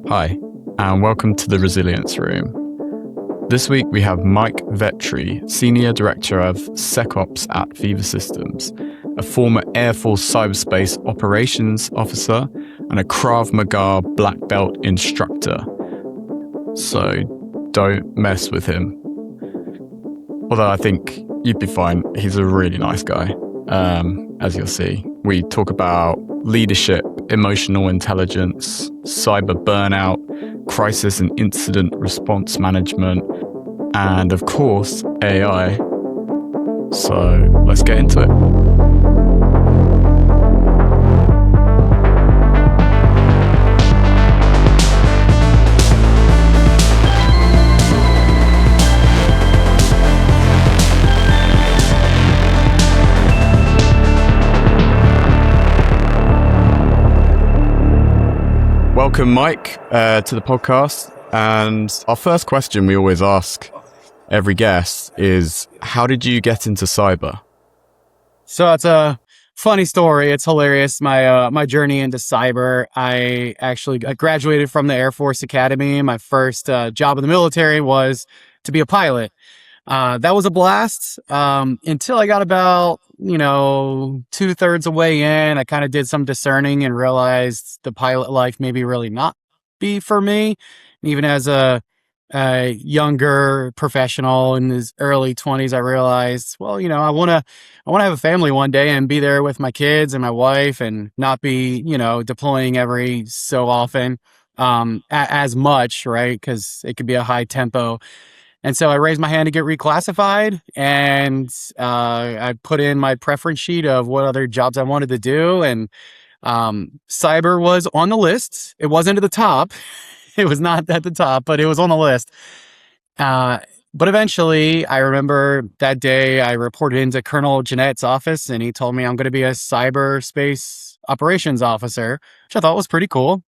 Hi, and welcome to the Resilience Room. This week we have Mike Vetri, Senior Director of SecOps at Veeva Systems, a former Air Force Cyberspace Operations Officer, and a Krav Maga black belt instructor. So don't mess with him. Although I think you'd be fine. He's a really nice guy, as you'll see. We talk about leadership, emotional intelligence, cyber burnout, crisis and incident response management, and of course, AI. So let's get into it. Welcome, Mike, to the podcast. And our first question we always ask every guest is, how did you get into cyber? So it's a funny story. It's hilarious. My journey into cyber. I graduated from the Air Force Academy. My first job in the military was to be a pilot. That was a blast until I got about 2/3 away in. I kind of did some discerning and realized the pilot life maybe really not be for me. Even as a younger professional in his early 20s, I realized, I want to have a family one day and be there with my kids and my wife and not be, deploying every so often as much, right? Because it could be a high tempo. And so I raised my hand to get reclassified, and I put in my preference sheet of what other jobs I wanted to do. And cyber was on the list. It wasn't at the top. It was not at the top, but it was on the list. But eventually, I remember that day I reported into Colonel Jeanette's office, and he told me I'm going to be a cyberspace operations officer, which I thought was pretty cool.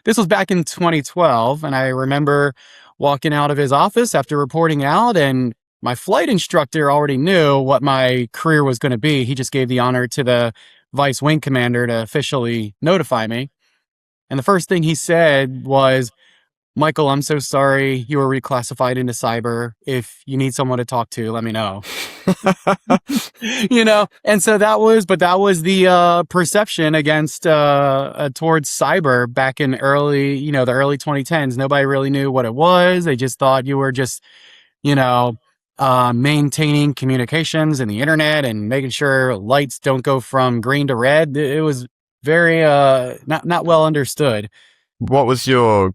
This was back in 2012, and I remember walking out of his office after reporting out, and my flight instructor already knew what my career was going to be. He just gave the honor to the vice wing commander to officially notify me. And the first thing he said was, "Michael, I'm so sorry you were reclassified into cyber. If you need someone to talk to, let me know." And so that was the perception against towards cyber back in the early 2010s. Nobody really knew what it was. They just thought you were just, maintaining communications and the internet and making sure lights don't go from green to red. It was very not well understood. What was your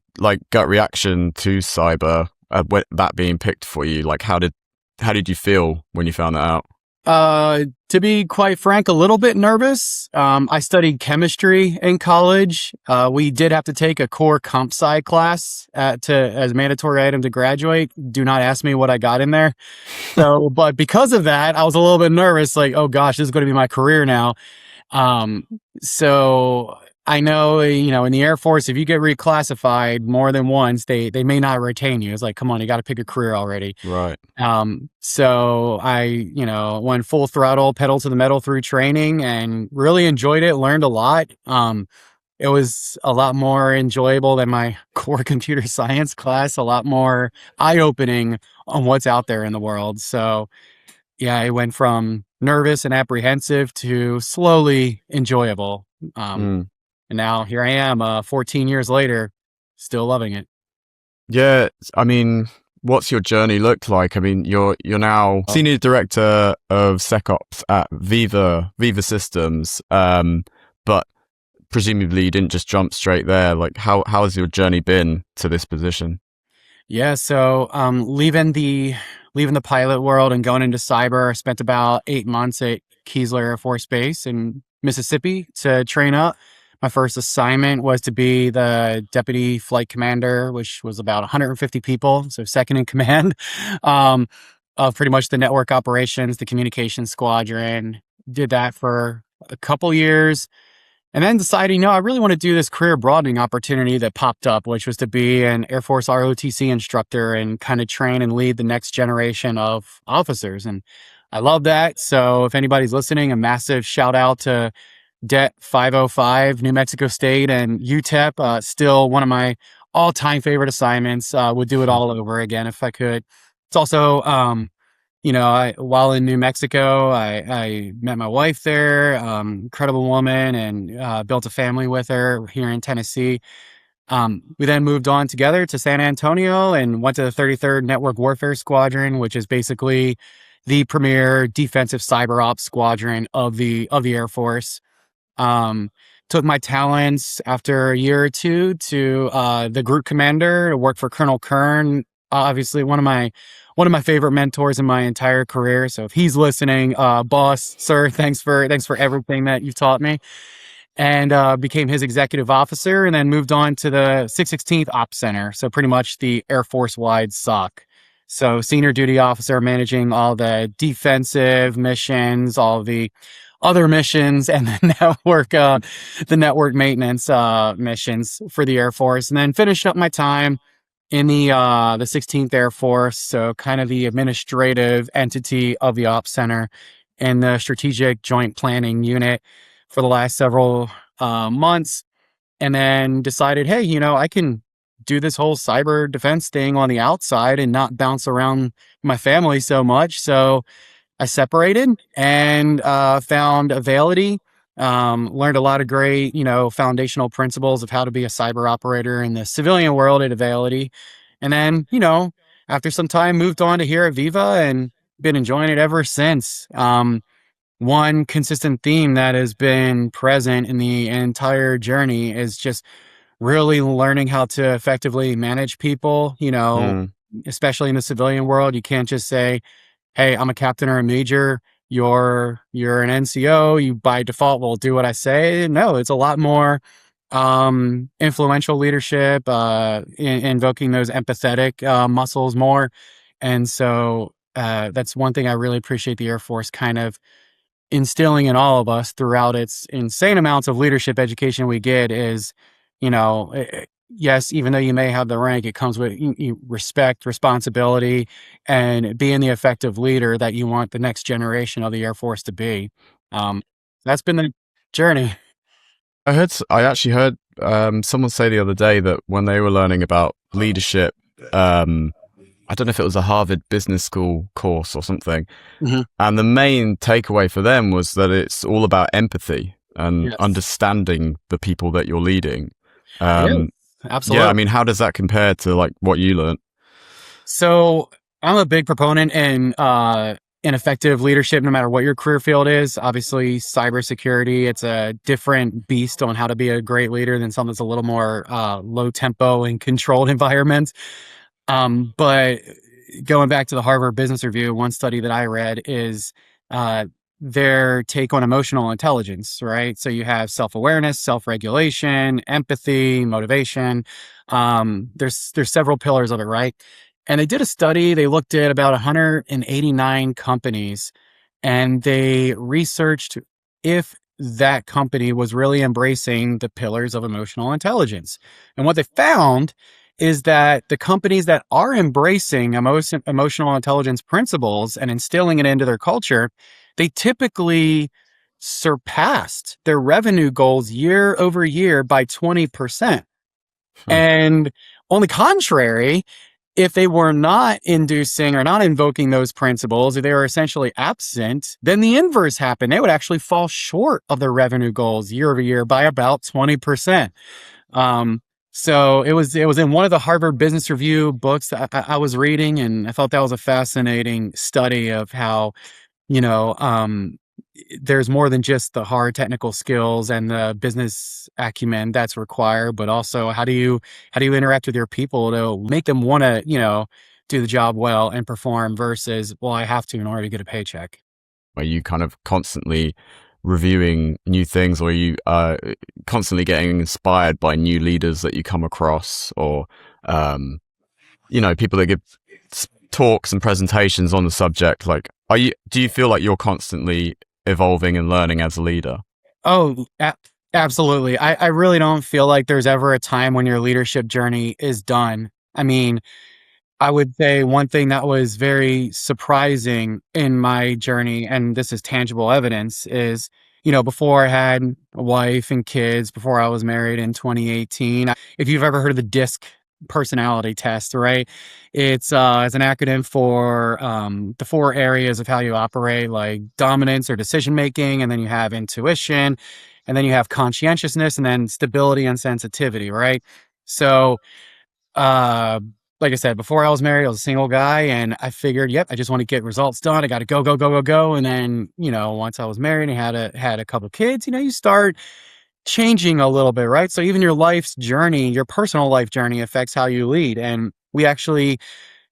gut reaction to cyber, with that being picked for you? How did you feel when you found that out? To be quite frank, a little bit nervous. I studied chemistry in college. We did have to take a core comp sci class as a mandatory item to graduate. Do not ask me what I got in there. So, but because of that, I was a little bit nervous. Oh gosh, this is going to be my career now. So I know, in the Air Force, if you get reclassified more than once, they may not retain you. It's come on, you got to pick a career already. Right. So I, went full throttle, pedal to the metal through training and really enjoyed it, learned a lot. It was a lot more enjoyable than my core computer science class, a lot more eye-opening on what's out there in the world. So yeah, it went from nervous and apprehensive to slowly enjoyable. And now here I am, 14 years later, still loving it. Yeah, I mean, what's your journey looked like? I mean, you're now Senior Director of SecOps at Veeva Systems, but presumably you didn't just jump straight there. How has your journey been to this position? Yeah, so leaving the pilot world and going into cyber, I spent about 8 months at Keesler Air Force Base in Mississippi to train up. My first assignment was to be the deputy flight commander, which was about 150 people, so second in command of pretty much the network operations, the communications squadron. Did that for a couple years, and then decided, I really want to do this career broadening opportunity that popped up, which was to be an Air Force ROTC instructor and kind of train and lead the next generation of officers. And I love that. So if anybody's listening, a massive shout out to Det 505, New Mexico State, and UTEP. Still one of my all-time favorite assignments. Would do it all over again if I could. It's also, while in New Mexico, I met my wife there, incredible woman, and built a family with her here in Tennessee. We then moved on together to San Antonio and went to the 33rd Network Warfare Squadron, which is basically the premier defensive cyber ops squadron of the Air Force. Um, Took my talents after a year or two to the group commander to work for Colonel Kern. Obviously, one of my favorite mentors in my entire career. So if he's listening, boss, sir, thanks for everything that you've taught me. And became his executive officer, and then moved on to the 616th Ops Center. So pretty much the Air Force wide SOC. So senior duty officer, managing all the defensive missions, all the other missions, and the network maintenance missions for the Air Force, and then finished up my time in the 16th Air Force. So kind of the administrative entity of the Ops Center and the Strategic Joint Planning Unit for the last several months, and then decided, hey, I can do this whole cyber defense thing on the outside and not bounce around my family so much. So I separated and found Availity. Learned a lot of great, foundational principles of how to be a cyber operator in the civilian world at Availity. And then, after some time, moved on to here at Veeva and been enjoying it ever since. One consistent theme that has been present in the entire journey is just really learning how to effectively manage people, Mm. especially in the civilian world. You can't just say, hey, I'm a captain or a major. You're an NCO. You by default will do what I say. No, it's a lot more influential leadership, invoking those empathetic muscles more. And so that's one thing I really appreciate the Air Force kind of instilling in all of us throughout its insane amounts of leadership education we get is, yes, even though you may have the rank, it comes with respect, responsibility, and being the effective leader that you want the next generation of the Air Force to be. Um, that's been the journey. I actually heard someone say the other day that when they were learning about leadership, I don't know if it was a Harvard Business School course or something, Mhm. and the main takeaway for them was that it's all about empathy and Yes. understanding the people that you're leading. It is. Yeah, I Absolutely. mean, how does that compare to like what you learned? So I'm a big proponent in effective leadership, no matter what your career field is. Obviously, cybersecurity, it's a different beast on how to be a great leader than something that's a little more low tempo and controlled environment. But going back to the Harvard Business Review, one study that I read is uh, their take on emotional intelligence, right? So you have self-awareness, self-regulation, empathy, motivation. There's several pillars of it, right? And they did a study. They looked at about 189 companies, and they researched if that company was really embracing the pillars of emotional intelligence. And what they found is that the companies that are embracing emotional intelligence principles and instilling it into their culture, they typically surpassed their revenue goals year over year by 20%. Huh. And on the contrary, if they were not inducing or not invoking those principles, if they were essentially absent, then the inverse happened. They would actually fall short of their revenue goals year over year by about 20%. Um, so it was in one of the Harvard Business Review books that I was reading, and I thought that was a fascinating study of how, you know, um, there's more than just the hard technical skills and the business acumen that's required, but also how do you interact with your people to make them want to, do the job well and perform versus, well, I have to in order to get a paycheck. Are you kind of constantly reviewing new things, or are you constantly getting inspired by new leaders that you come across, or people that give talks and presentations on the subject? Like, do you feel like you're constantly evolving and learning as a leader? Oh, absolutely. I really don't feel like there's ever a time when your leadership journey is done. I mean, I would say one thing that was very surprising in my journey, and this is tangible evidence, is before I had a wife and kids, before I was married in 2018. If you've ever heard of the DISC personality test, right? It's an acronym for the four areas of how you operate, like dominance or decision making, and then you have intuition, and then you have conscientiousness, and then stability and sensitivity, right? So, uh, like I said, before I was married, I was a single guy, and I figured, yep, I just want to get results done. I got to go, go, go, go, go. And then, once I was married and had a couple kids, you start changing a little bit, right? So even your life's journey, your personal life journey affects how you lead. And we actually,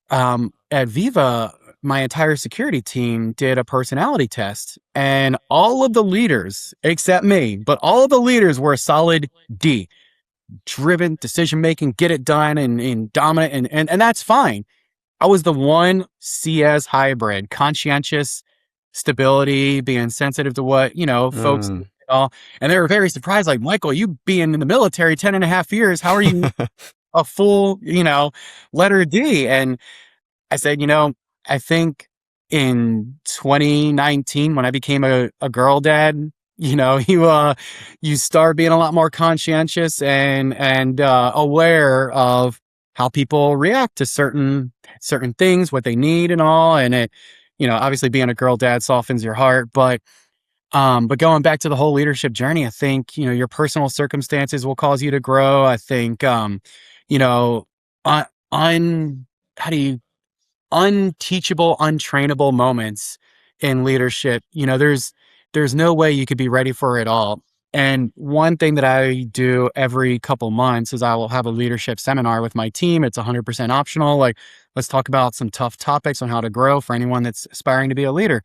at Veeva, my entire security team did a personality test, and all of the leaders, except me, but all of the leaders were a solid D, driven, decision making, get it done, and dominant, and that's fine. I was the one CS hybrid, conscientious, stability, being sensitive to what, folks all. And they were very surprised, like, Michael, you being in the military 10 and a half years, how are you a full, letter D? And I said, I think in 2019, when I became a girl dad, you start being a lot more conscientious and aware of how people react to certain things, what they need and all. And it, obviously being a girl dad softens your heart, but going back to the whole leadership journey, I think, your personal circumstances will cause you to grow. I think, you know, un, un how do you unteachable, untrainable moments in leadership. There's no way you could be ready for it all. And one thing that I do every couple months is I will have a leadership seminar with my team. It's 100% optional. Like, let's talk about some tough topics on how to grow for anyone that's aspiring to be a leader.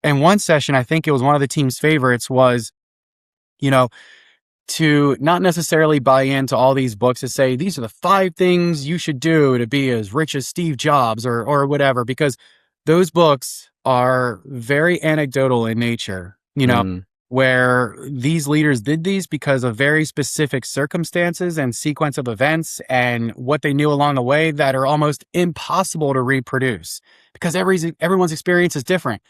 And one session, I think it was one of the team's favorites, was, you know, to not necessarily buy into all these books to say, these are the 5 things you should do to be as rich as Steve Jobs or whatever, because those books are very anecdotal in nature, where these leaders did these because of very specific circumstances and sequence of events and what they knew along the way that are almost impossible to reproduce because everyone's experience is different.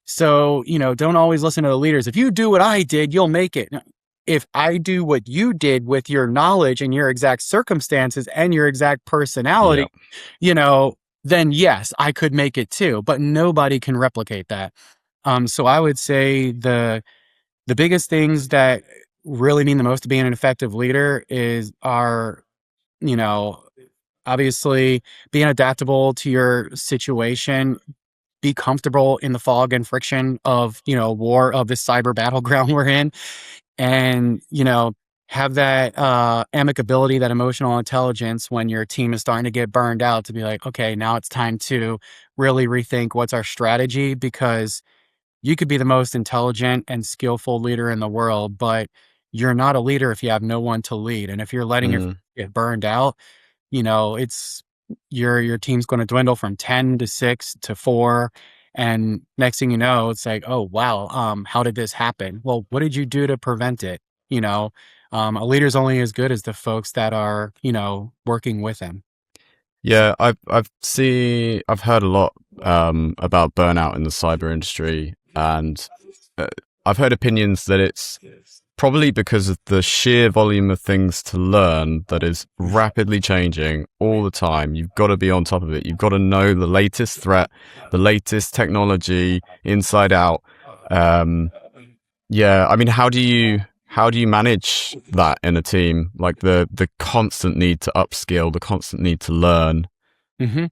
So, don't always listen to the leaders. If you do what I did, you'll make it. If I do what you did with your knowledge and your exact circumstances and your exact personality, then yes, I could make it too, but nobody can replicate that. So I would say the biggest things that really mean the most to being an effective leader are, obviously being adaptable to your situation, be comfortable in the fog and friction of, war, of this cyber battleground we're in, and, have that amicability, that emotional intelligence when your team is starting to get burned out, to be like, okay, now it's time to really rethink what's our strategy, because you could be the most intelligent and skillful leader in the world, but you're not a leader if you have no one to lead. And if you're letting your get burned out, it's your team's going to dwindle from 10 to 6 to 4. And next thing you know, it's like, oh, wow, how did this happen? Well, what did you do to prevent it? A leader's only as good as the folks that are, working with him. Yeah, I've heard a lot about burnout in the cyber industry, and I've heard opinions that it's probably because of the sheer volume of things to learn that is rapidly changing all the time. You've got to be on top of it. You've got to know the latest threat, the latest technology inside out. Yeah, I mean, how do you manage that in a team? Like the constant need to upskill, the constant need to learn. Mm-hmm.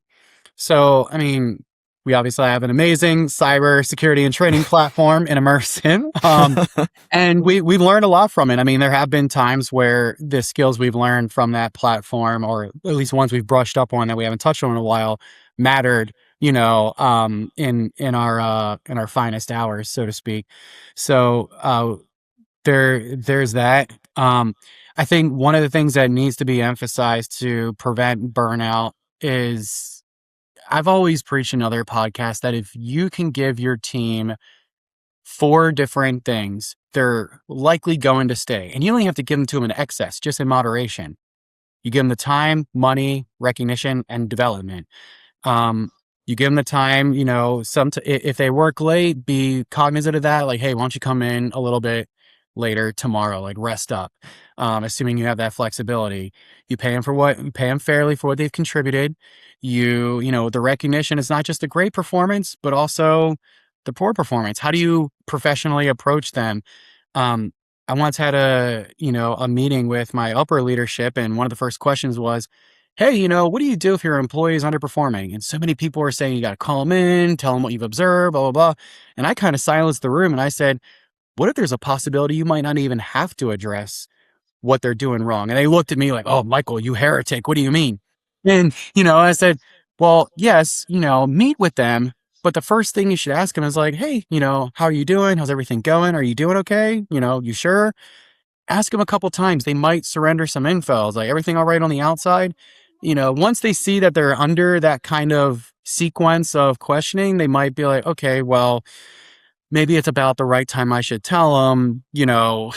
So, I mean, we obviously have an amazing cyber security and training platform in Immersive. And we've learned a lot from it. I mean, there have been times where the skills we've learned from that platform, or at least ones we've brushed up on that we haven't touched on in a while, mattered, in our finest hours, so to speak. So there's that. I think one of the things that needs to be emphasized to prevent burnout is, I've always preached in other podcasts that if you can give your team 4 different things, they're likely going to stay. And you only have to give them to them in excess, just in moderation. You give them the time, money, recognition, and development. You give them the time, if they work late, be cognizant of that. Like, hey, why don't you come in a little bit later tomorrow? Like, rest up. Assuming you have that flexibility, you pay them fairly for what they've contributed. The recognition is not just a great performance, but also the poor performance. How do you professionally approach them? Um, I once had a meeting with my upper leadership, and one of the first questions was, hey, what do you do if your employee is underperforming? And so many people were saying you got to call them in, tell them what you've observed, blah, blah, blah. And I kind of silenced the room and I said, what if there's a possibility you might not even have to address what they're doing wrong? And they looked at me like, oh, Michael, you heretic. What do you mean? And, I said, well, yes, meet with them. But the first thing you should ask them is like, hey, how are you doing? How's everything going? Are you doing okay? You sure? Ask them a couple times. They might surrender some info. It's like, everything all right on the outside? Once they see that they're under that kind of sequence of questioning, they might be like, okay, well, maybe it's about the right time I should tell them, Well,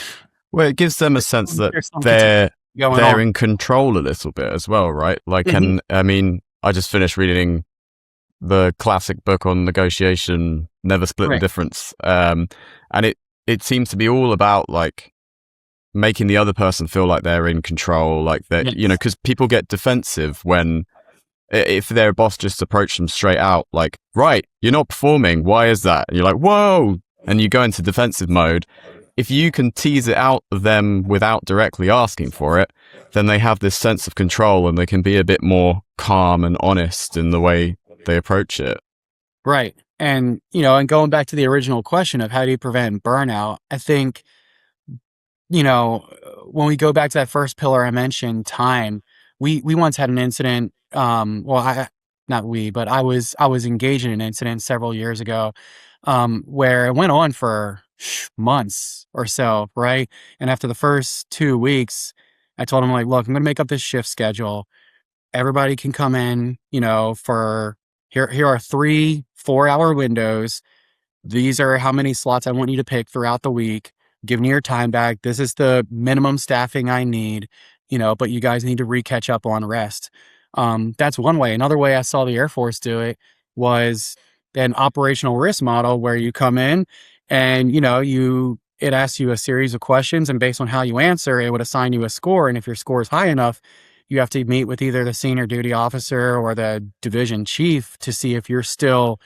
it gives them a sense that there's something they're going they're on. in control a little bit as well, right? Like, Mhm. and I mean, I just finished reading the classic book on negotiation, Never Split the Right. Difference, and it seems to be all about like making the other person feel like they're in control, like that, Yes. because people get defensive when if their boss just approached them straight out, like, right, you're not performing. Why is that? And you're like, whoa, and you go into defensive mode. If you can tease it out of them without directly asking for it, then they have this sense of control and they can be a bit more calm and honest in the way they approach it. Right. And going back to the original question of how do you prevent burnout, I think, when we go back to that first pillar I mentioned, time, we once had an incident. Well, not we, but I was engaged in an incident several years ago, where it went on for months or so, right? And after the first 2 weeks, I told him like, look, I'm going to make up this shift schedule. Everybody can come in, for here are 3 4-hour windows. These are how many slots I want you to pick throughout the week. Give me your time back. This is the minimum staffing I need, but you guys need to catch up on rest. That's one way. Another way I saw the Air Force do it was an operational risk model where you come in and, it asks you a series of questions, and based on how you answer, it would assign you a score. And if your score is high enough, you have to meet with either the senior duty officer or the division chief to see if you're still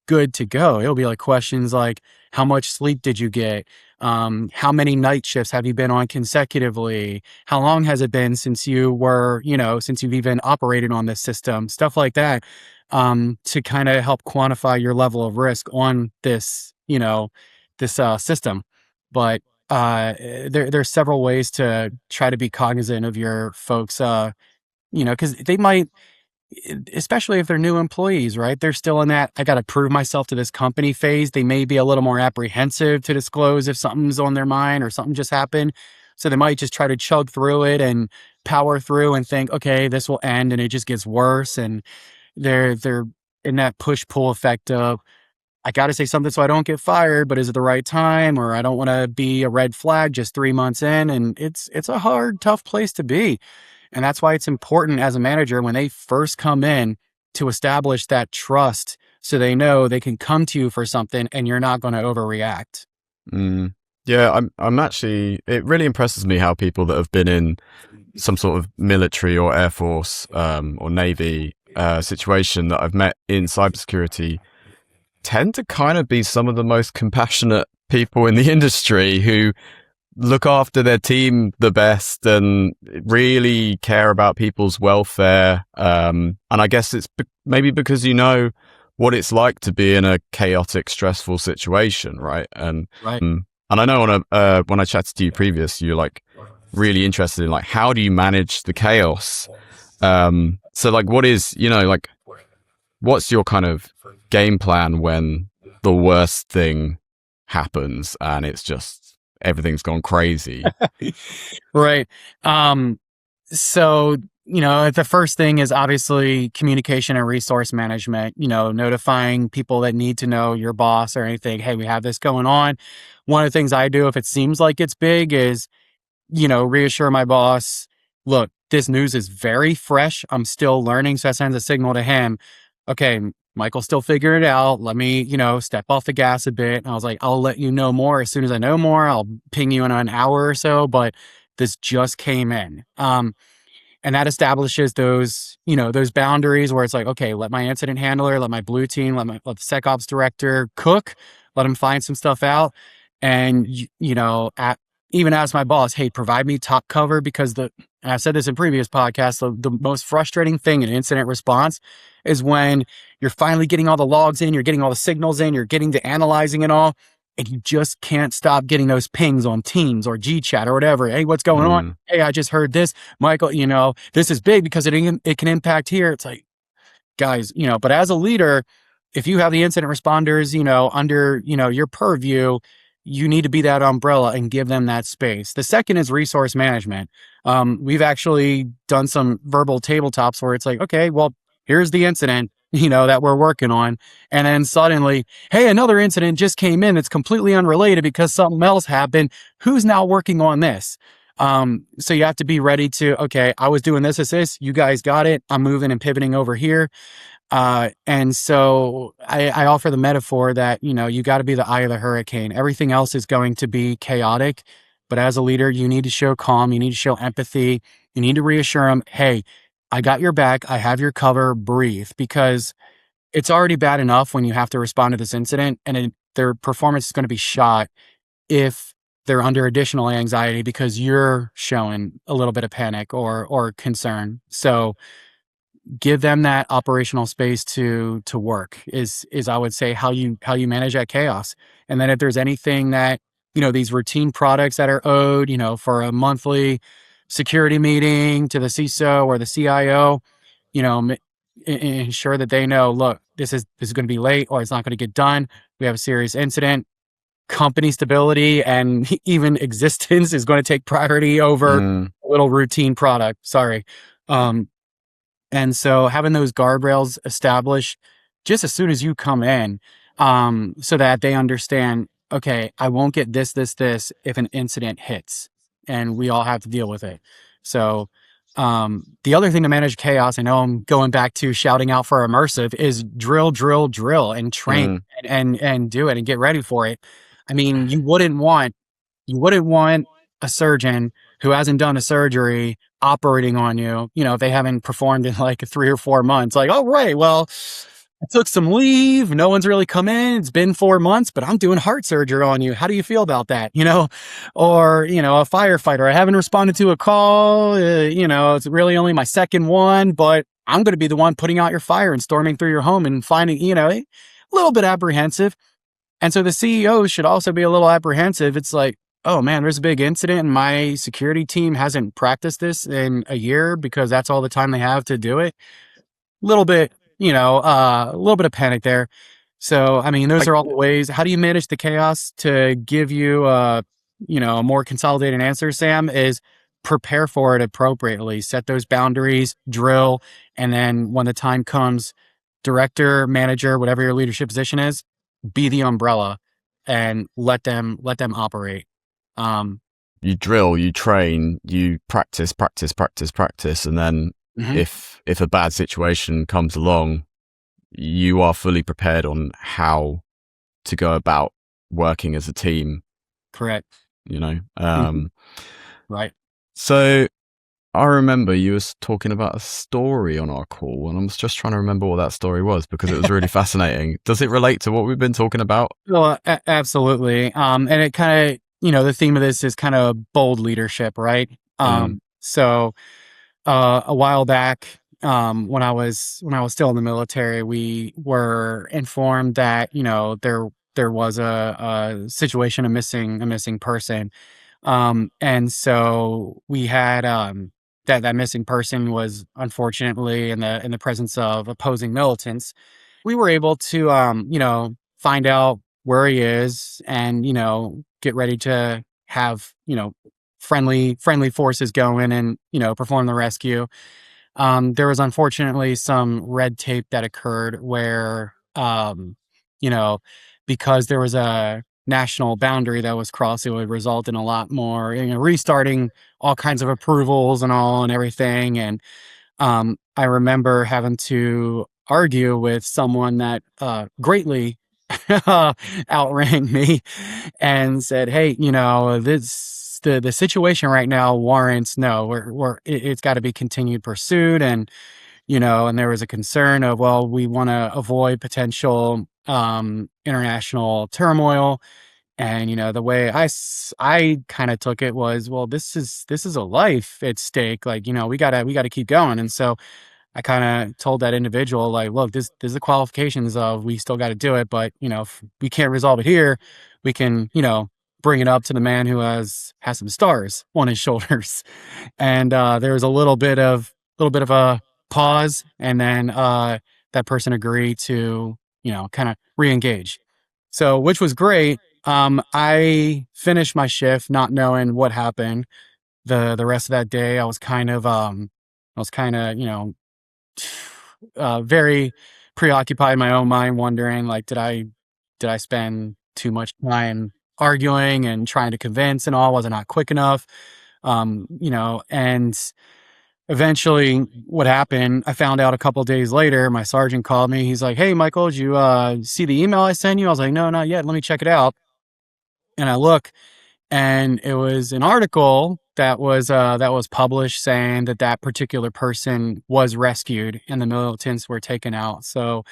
good to go. It'll be like questions like, how much sleep did you get? How many night shifts have you been on consecutively? How long has it been since since you've even operated on this system? Stuff like that, to kind of help quantify your level of risk on this system. But there's several ways to try to be cognizant of your folks, because they might, especially if they're new employees, right? They're still in that, I got to prove myself to this company phase. They may be a little more apprehensive to disclose if something's on their mind or something just happened. So they might just try to chug through it and power through and think, okay, this will end, and it just gets worse. And they're in that push pull effect of, I got to say something so I don't get fired, but is it the right time? Or I don't want to be a red flag just 3 months in. And it's a hard, tough place to be. And that's why it's important as a manager when they first come in to establish that trust so they know they can come to you for something and you're not going to overreact. Mm. Yeah, I'm actually, it really impresses me how people that have been in some sort of military or Air Force or Navy situation that I've met in cybersecurity tend to kind of be some of the most compassionate people in the industry who look after their team the best and really care about people's welfare. And I guess it's maybe because you know what it's like to be in a chaotic, stressful situation, right? And Right. and I know when I chatted to you previous, you're like really interested in like how do you manage the chaos? So like, what is like what's your kind of game plan when the worst thing happens and it's just everything's gone crazy? Right. So, the first thing is obviously communication and resource management, notifying people that need to know, your boss or anything. Hey, we have this going on. One of the things I do if it seems like it's big is, reassure my boss, look, this news is very fresh. I'm still learning. So that sends a signal to him. Okay, Michael's still figuring it out. Let me, step off the gas a bit. And I was like, I'll let you know more as soon as I know more. I'll ping you in an hour or so, but this just came in. And that establishes those boundaries where it's like, okay, let my incident handler, let my blue team, let the SecOps director cook, let them find some stuff out. And, even ask my boss, hey, provide me top cover, because and I've said this in previous podcasts, the most frustrating thing in incident response is when you're finally getting all the logs in, you're getting all the signals in, you're getting to analyzing it all, and you just can't stop getting those pings on Teams or GChat or whatever. Hey, what's going on? Hey, I just heard this. Michael, this is big because it can impact here. It's like, guys, but as a leader, if you have the incident responders, under, your purview, you need to be that umbrella and give them that space. The second is resource management. We've actually done some verbal tabletops where it's like, okay, well, here's the incident, that we're working on. And then suddenly, hey, another incident just came in that's completely unrelated because something else happened. Who's now working on this? So you have to be ready to, okay, I was doing this. You guys got it. I'm moving and pivoting over here. And so I offer the metaphor that, you got to be the eye of the hurricane. Everything else is going to be chaotic, but as a leader, you need to show calm. You need to show empathy. You need to reassure them, hey, I got your back. I have your cover. Breathe, because it's already bad enough when you have to respond to this incident, and their performance is going to be shot if they're under additional anxiety because you're showing a little bit of panic or concern. So give them that operational space to work is I would say how you manage that chaos. And then if there's anything that, these routine products that are owed, for a monthly security meeting to the CISO or the CIO, ensure that they know, look, this is going to be late or it's not going to get done. We have a serious incident. Company stability and even existence is going to take priority over a little routine product. Sorry. And so having those guardrails established just as soon as you come in, so that they understand, okay, I won't get this if an incident hits, and we all have to deal with it. So the other thing to manage chaos, I know I'm going back to shouting out for immersive, is drill, and train and do it and get ready for it. I mean, you wouldn't want a surgeon who hasn't done a surgery operating on you, if they haven't performed in like 3 or 4 months. Like, oh, right, well, I took some leave. No one's really come in. It's been 4 months, but I'm doing heart surgery on you. How do you feel about that? Or, a firefighter. I haven't responded to a call. It's really only my second one, but I'm going to be the one putting out your fire and storming through your home and finding, a little bit apprehensive. And so the CEO should also be a little apprehensive. It's like, oh man, there's a big incident and my security team hasn't practiced this in a year because that's all the time they have to do it. A little bit of panic there. So, I mean, those are all the ways. How do you manage the chaos to give you, a more consolidated answer, Sam, is prepare for it appropriately, set those boundaries, drill. And then when the time comes, director, manager, whatever your leadership position is, be the umbrella and let them operate. You drill, you train, you practice, and then if a bad situation comes along, you are fully prepared on how to go about working as a team. Correct. Right. So I remember you was talking about a story on our call, and I was just trying to remember what that story was because it was really fascinating. Does it relate to what we've been talking about? Well, absolutely. And it kind of, the theme of this is kind of bold leadership, right? So a while back, when I was still in the military, we were informed that, there was a situation, a missing person. And so we had, that missing person was unfortunately in the presence of opposing militants. We were able to, find out where he is and, get ready to have, friendly forces go in and, perform the rescue. There was unfortunately some red tape that occurred where, because there was a national boundary that was crossed, it would result in a lot more, restarting all kinds of approvals and everything. And I remember having to argue with someone that greatly outranked me and said, "Hey, the situation right now warrants no, it's got to be continued pursuit." And and there was a concern of, well, we want to avoid potential international turmoil. And the way I kind of took it was, well, this is a life at stake. Like, we gotta keep going. And so I kind of told that individual, like, look, this is the qualifications of, we still got to do it, but if we can't resolve it here, we can bring it up to the man who has some stars on his shoulders. And there was a little bit of a pause, and then that person agreed to kind of re-engage. So, which was great. I finished my shift not knowing what happened. The rest of that day, I was kind of very preoccupied in my own mind, wondering, like, did I spend too much time arguing and trying to convince and all? Was I not quick enough? And eventually what happened, I found out a couple days later. My sergeant called me. He's like, "Hey, Michael, did you see the email I sent you?" I was like, "No, not yet. Let me check it out." And I look, and it was an article that was published saying that particular person was rescued and the militants were taken out. So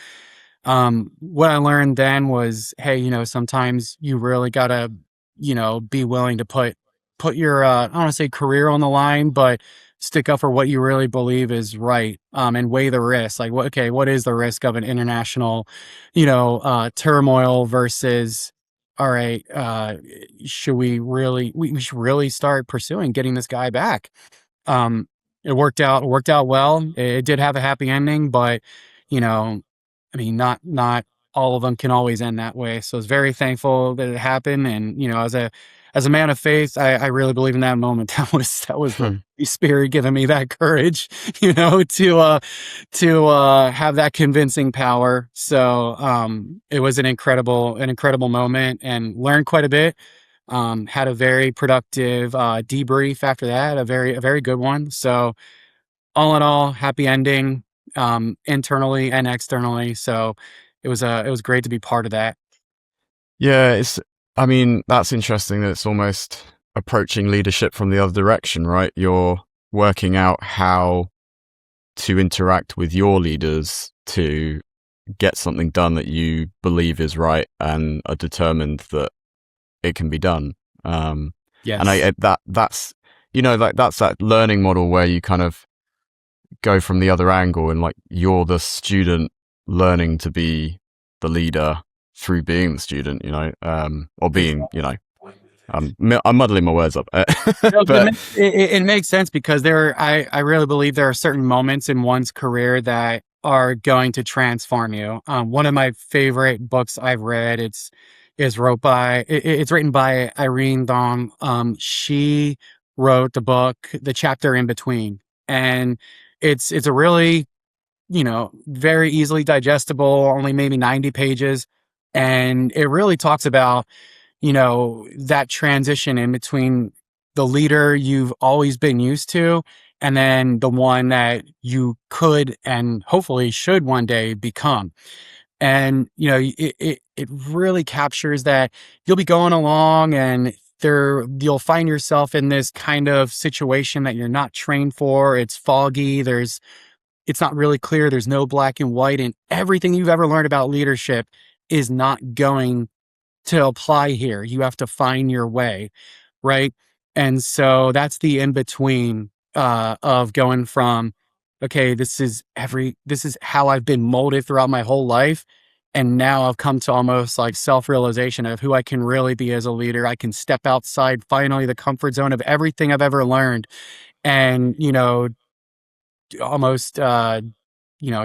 what I learned then was, hey, sometimes you really gotta, be willing to put your I don't want to say career on the line, but stick up for what you really believe is right, and weigh the risk. Like, what is the risk of an international, turmoil versus, all right, should we should really start pursuing getting this guy back? It worked out well. It did have a happy ending, but you know, I mean, not all of them can always end that way. So I was very thankful that it happened. And as a man of faith, I really believe in that moment. That was the Spirit giving me that courage, to have that convincing power. So it was an incredible moment, and learned quite a bit. Had a very productive debrief after that, a very good one. So all in all, happy ending, internally and externally. So it was great to be part of that. Yeah, I mean, that's interesting that it's almost approaching leadership from the other direction, right? You're working out how to interact with your leaders to get something done that you believe is right and are determined that it can be done. Yes. And that's like that's that learning model where you kind of go from the other angle, and like you're the student learning to be the leader through being the student, or being, I'm muddling my words up. But it makes sense, because I really believe there are certain moments in one's career that are going to transform you. One of my favorite books I've read, it's written by Irene Dom. She wrote the book, The Chapter in Between, and it's a really, very easily digestible, only maybe 90 pages. And it really talks about, that transition in between the leader you've always been used to, and then the one that you could and hopefully should one day become. And, it really captures that you'll be going along, and you'll find yourself in this kind of situation that you're not trained for. It's foggy. It's not really clear. There's no black and white, and everything you've ever learned about leadership is not going to apply here. You have to find your way, right? And so that's the in between, of going from, okay, this is how I've been molded throughout my whole life, and now I've come to almost like self-realization of who I can really be as a leader. I can step outside finally the comfort zone of everything I've ever learned, and almost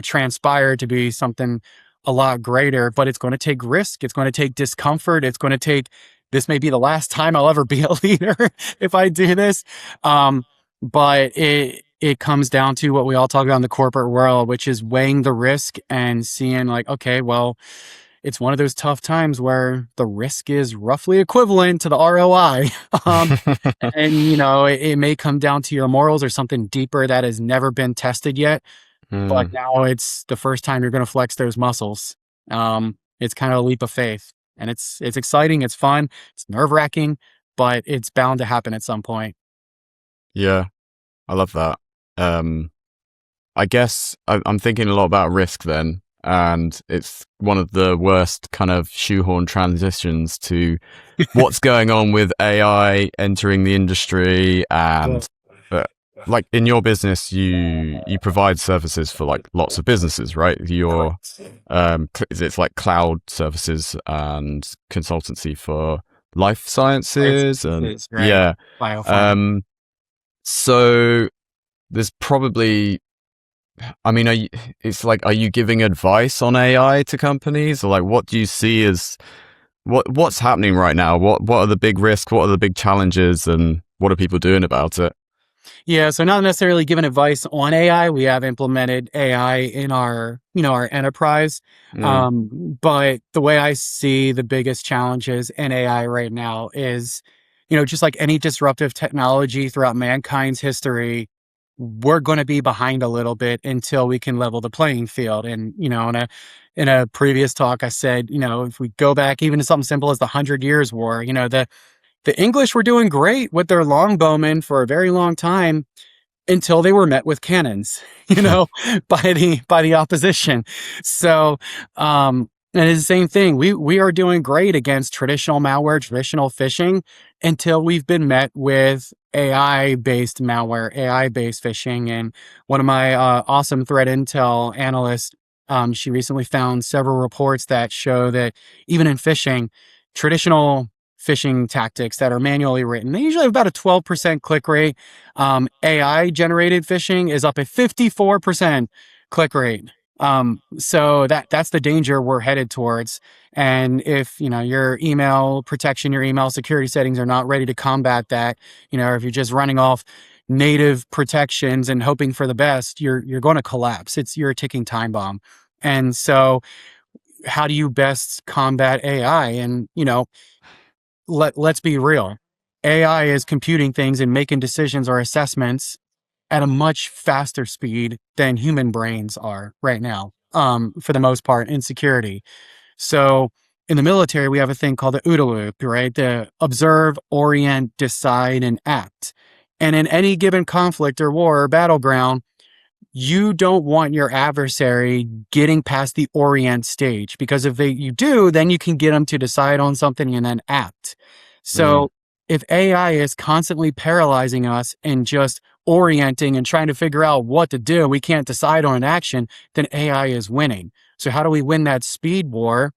transpire to be something a lot greater. But it's going to take risk, it's going to take discomfort, this may be the last time I'll ever be a leader if I do this. But it comes down to what we all talk about in the corporate world, which is weighing the risk and seeing, like, okay, well, it's one of those tough times where the risk is roughly equivalent to the ROI. And it may come down to your morals or something deeper that has never been tested yet. but Mm. now it's the first time you're going to flex those muscles. It's kind of a leap of faith, and it's exciting, it's fun, it's nerve wracking, but it's bound to happen at some point. Yeah, I love that. Um, I guess I'm thinking a lot about risk then, and it's one of the worst kind of shoehorn transitions to what's going on with AI entering the industry. And uh, like in your business, you provide services for like lots of businesses, right? Your it's like cloud services and consultancy for life sciences, and It's right. yeah. Biopharma. Um, so there's probably, I mean, it's like, are you giving advice on AI to companies, or like, what do you see as what's happening right now? What are the big risks? What are the big challenges, and what are people doing about it? Yeah, so not necessarily giving advice on AI. We have implemented AI in our, our enterprise. Mm, But the way I see the biggest challenges in AI right now is, just like any disruptive technology throughout mankind's history, we're going to be behind a little bit until we can level the playing field. And, in a previous talk, I said, if we go back even to something simple as the 100 Years' War, the English were doing great with their longbowmen for a very long time until they were met with cannons, by the opposition. So, and it's the same thing. We are doing great against traditional malware, traditional phishing, until we've been met with AI-based malware, AI-based phishing. And one of my awesome threat intel analysts, she recently found several reports that show that even in phishing, traditional phishing tactics that are manually written, they usually have about a 12% click rate. AI generated phishing is up at 54% click rate. So that's the danger we're headed towards. And if your email protection, your email security settings are not ready to combat that, or if you're just running off native protections and hoping for the best, you're going to collapse. You're a ticking time bomb. And so, how do you best combat AI? And let's be real. AI is computing things and making decisions or assessments at a much faster speed than human brains are right now, for the most part, in security. So in the military, we have a thing called the OODA loop, right? The observe, orient, decide, and act. And in any given conflict or war or battleground, you don't want your adversary getting past the orient stage, because if you do, then you can get them to decide on something and then act. mm, So if AI is constantly paralyzing us and just orienting and trying to figure out what to do, we can't decide on an action, then AI is winning. So how do we win that speed war?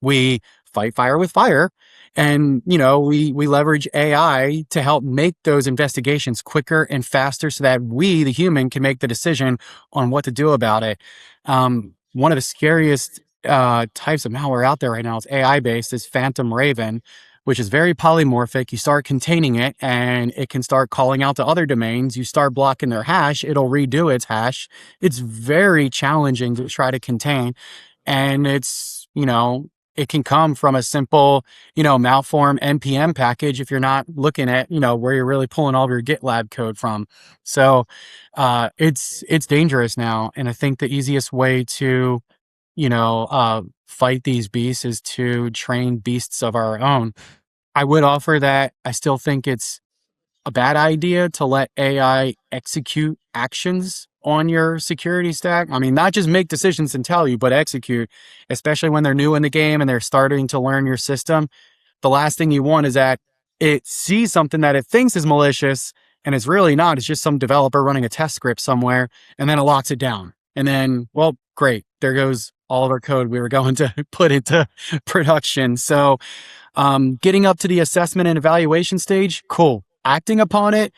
We fight fire with fire, and we leverage AI to help make those investigations quicker and faster so that we, the human, can make the decision on what to do about it. One of the scariest types of malware out there right now is AI based, is Phantom Raven, which is very polymorphic. You start containing it and it can start calling out to other domains. You start blocking their hash, it'll redo its hash. It's very challenging to try to contain, and it can come from a simple, malform NPM package if you're not looking at, where you're really pulling all of your GitLab code from. So it's dangerous now. And I think the easiest way to, fight these beasts is to train beasts of our own. I would offer that I still think it's a bad idea to let AI execute actions on your security stack. I mean, not just make decisions and tell you, but execute, especially when they're new in the game and they're starting to learn your system. The last thing you want is that it sees something that it thinks is malicious and it's really not. It's just some developer running a test script somewhere, and then it locks it down. And then, well, great. There goes all of our code we were going to put into production. So, getting up to the assessment and evaluation stage, cool. Acting upon it,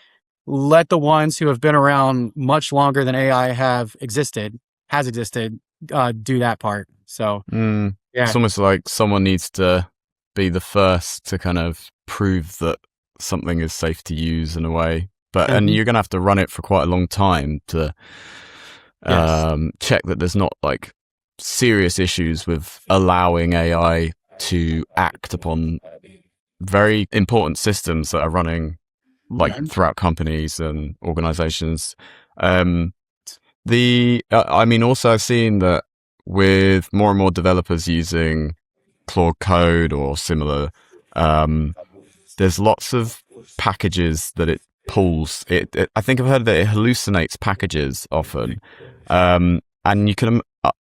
let the ones who have been around much longer than AI has existed, do that part. So, mm. yeah. It's almost like someone needs to be the first to kind of prove that something is safe to use in a way. And Mhm. you're going to have to run it for quite a long time to Yes. check that there's not like serious issues with allowing AI to act upon very important systems that are running like Mhm. throughout companies and organizations. Um, I mean, also I've seen that with more and more developers using Claude Code or similar, um, there's lots of packages that it pulls. I think I've heard that it hallucinates packages often, and you can.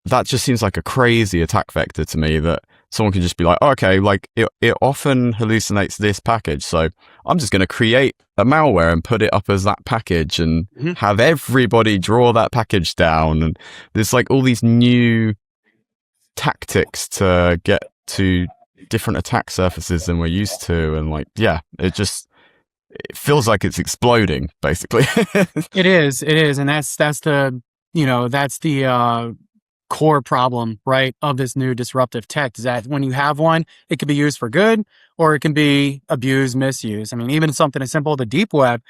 That just seems like a crazy attack vector to me. That someone can just be like, oh, okay, like it often hallucinates this package, so I'm just going to create a malware and put it up as that package, and have everybody draw that package down. And there's like all these new tactics to get to different attack surfaces than we're used to, and like, yeah, it feels like it's exploding, basically. It is, and that's the that's the core problem, right, of this new disruptive tech, is that when you have one, it can be used for good or it can be abused, misused. I mean, even something as simple as the deep web.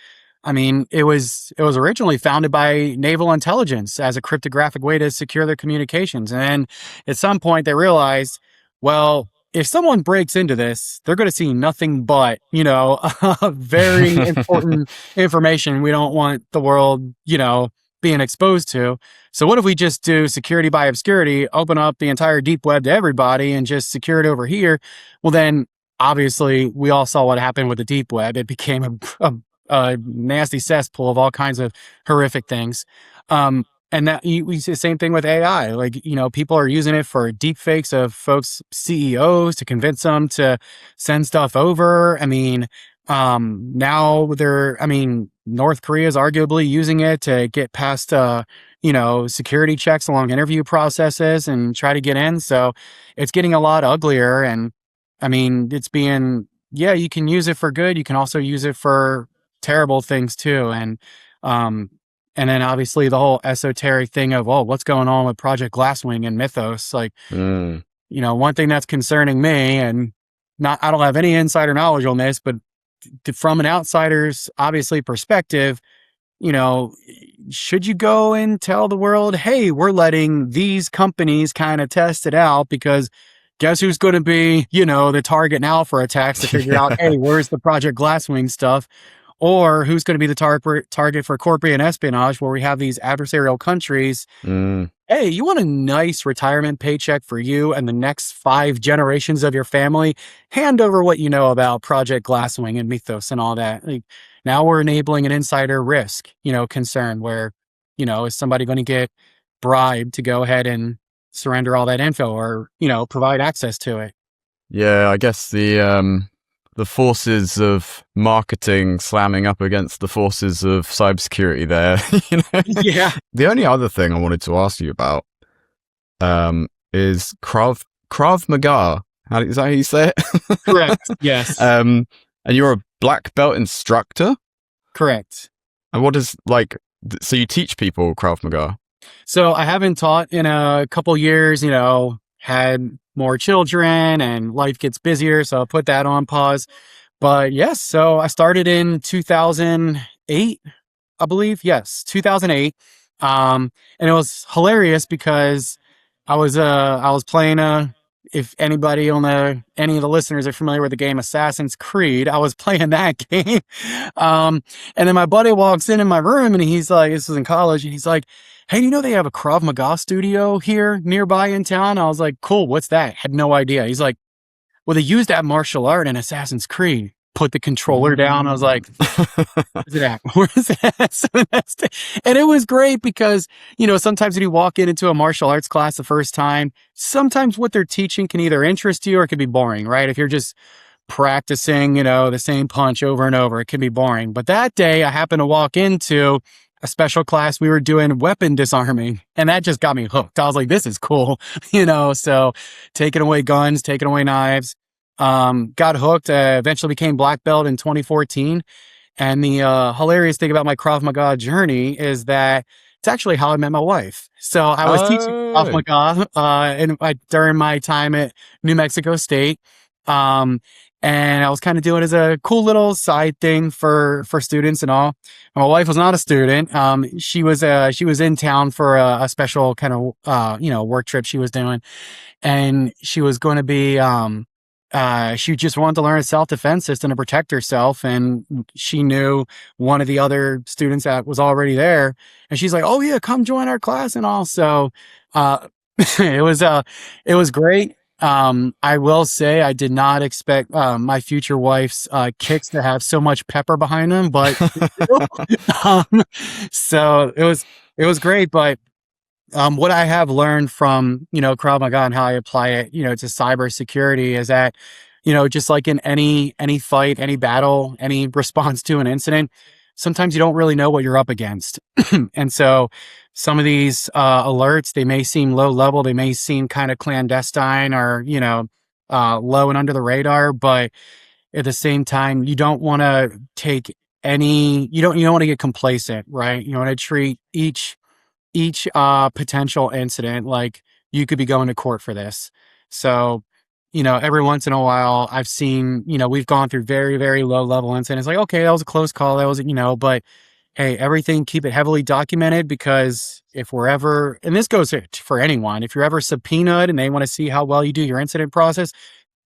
I mean, it was originally founded by naval intelligence as a cryptographic way to secure their communications. And then at some point they realized, well, if someone breaks into this, they're going to see nothing but, very important information we don't want the world, being exposed to. So what if we just do security by obscurity, open up the entire deep web to everybody and just secure it over here? Well, then obviously we all saw what happened with the deep web. It became a nasty cesspool of all kinds of horrific things. And that we see the same thing with AI. Like, people are using it for deep fakes of folks, CEOs, to convince them to send stuff over. I mean, now North Korea is arguably using it to get past, security checks along interview processes and try to get in. So it's getting a lot uglier. And I mean, you can use it for good. You can also use it for terrible things too. And then obviously the whole esoteric thing of, what's going on with Project Glasswing and Mythos? Like, one thing that's concerning me, and I don't have any insider knowledge on this, but from an outsider's obviously perspective, should you go and tell the world, hey, we're letting these companies kind of test it out, because guess who's going to be, the target now for attacks to figure out, hey, where's the Project Glasswing stuff? Or who's going to be the target for corporate espionage, where we have these adversarial countries. Hey, you want a nice retirement paycheck for you and the next 5 generations of your family? Hand over what you know about Project Glasswing and Mythos and all that. Like, now we're enabling an insider risk, concern where, is somebody going to get bribed to go ahead and surrender all that info or, provide access to it? Yeah, I guess the forces of marketing slamming up against the forces of cybersecurity there. Yeah. The only other thing I wanted to ask you about is Krav Maga. Is that how you say it? Correct. Yes. And you're a black belt instructor? Correct. And what is so you teach people Krav Maga? So I haven't taught in a couple years, had more children and life gets busier. So I'll put that on pause. But yes, so I started in 2008, I believe. Yes, 2008. And it was hilarious because I was playing if anybody any of the listeners are familiar with the game Assassin's Creed, I was playing that game. And then my buddy walks in my room and he's like, this was in college, and he's like, hey, they have a Krav Maga studio here nearby in town? I was like, cool, what's that? Had no idea. He's like, well, they used that martial art in Assassin's Creed. Put the controller down. I was like, where's it at? Where's it at? And it was great because, sometimes when you walk into a martial arts class the first time, sometimes what they're teaching can either interest you or it can be boring, right? If you're just practicing, the same punch over and over, it can be boring. But that day I happened to walk into a special class. We were doing weapon disarming, and that just got me hooked. I was like, this is cool. So taking away guns, taking away knives, got hooked, eventually became black belt in 2014. And the hilarious thing about my Krav Maga journey is that it's actually how I met my wife. So I was teaching Krav Maga during my time at New Mexico State. And I was kind of doing it as a cool little side thing for students and all. My wife was not a student. She was in town for a special kind of, work trip she was doing. And she was going to be, she just wanted to learn a self-defense system to protect herself. And she knew one of the other students that was already there. And she's like, oh yeah, come join our class. And also, it was great. I will say I did not expect my future wife's kicks to have so much pepper behind them, but um, so it was great. But what I have learned from Krav Maga and how I apply it, to cybersecurity is that just like in any fight, any battle, any response to an incident, sometimes you don't really know what you're up against, and so some of these alerts, they may seem low level, they may seem kind of clandestine or low and under the radar, but at the same time, you don't want to take you don't want to get complacent, right? You want to treat each potential incident like you could be going to court for this. So every once in a while I've seen, we've gone through very, very low level incidents, like, okay, that was a close call, that was, but hey, everything, keep it heavily documented, because if we're ever, and this goes for anyone, if you're ever subpoenaed and they want to see how well you do your incident process,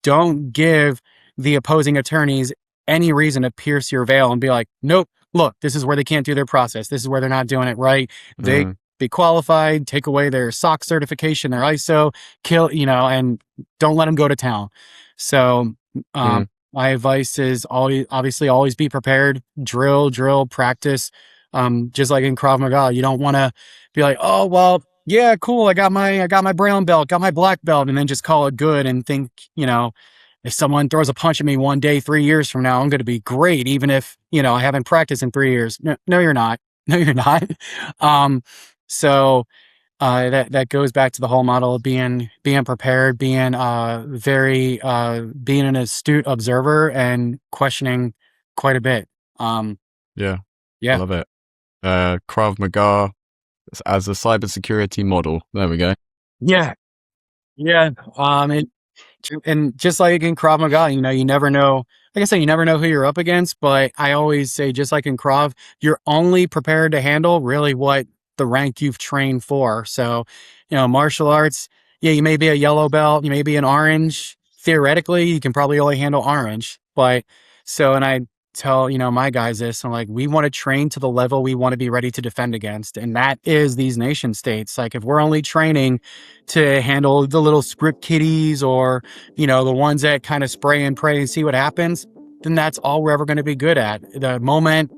don't give the opposing attorneys any reason to pierce your veil and be like, nope, look, this is where they can't do their process, this is where they're not doing it right. They be qualified, take away their SOC certification, their ISO, and don't let them go to town. So my advice is always be prepared, drill, practice. Just like in Krav Maga, you don't want to be like, oh, well, yeah, cool, I got my brown belt, got my black belt, and then just call it good and think, if someone throws a punch at me one day, 3 years from now, I'm going to be great, even if, I haven't practiced in 3 years. No, you're not. No, you're not. So that goes back to the whole model of being prepared, being being an astute observer and questioning quite a bit. Yeah, I love it. Krav Maga as a cybersecurity model. There we go. Yeah. And just like in Krav Maga, you never know. Like I said, you never know who you're up against. But I always say, just like in Krav, you're only prepared to handle really what the rank you've trained for. So, martial arts, yeah, you may be a yellow belt, you may be an orange. Theoretically, you can probably only handle orange. But and I tell, my guys this, I'm like, we want to train to the level we want to be ready to defend against. And that is these nation states. Like if we're only training to handle the little script kiddies or, the ones that kind of spray and pray and see what happens, then that's all we're ever going to be good at. The moment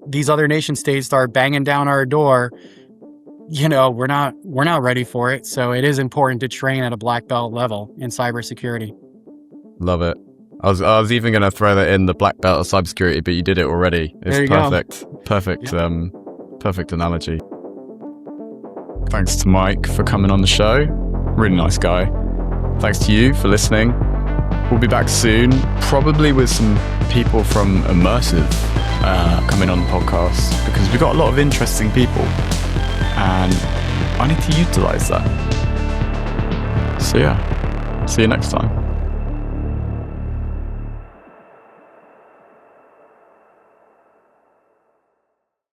these other nation states start banging down our door, we're not ready for it. So it is important to train at a black belt level in cybersecurity. Love it. I was even going to throw that in, the black belt of cybersecurity, but you did it already. It's perfect. Go. Perfect. Yeah. Perfect analogy. Thanks to Mike for coming on the show. Really nice guy. Thanks to you for listening. We'll be back soon, probably with some people from Immersive coming on the podcast, because we've got a lot of interesting people and I need to utilize that. So yeah, see you next time.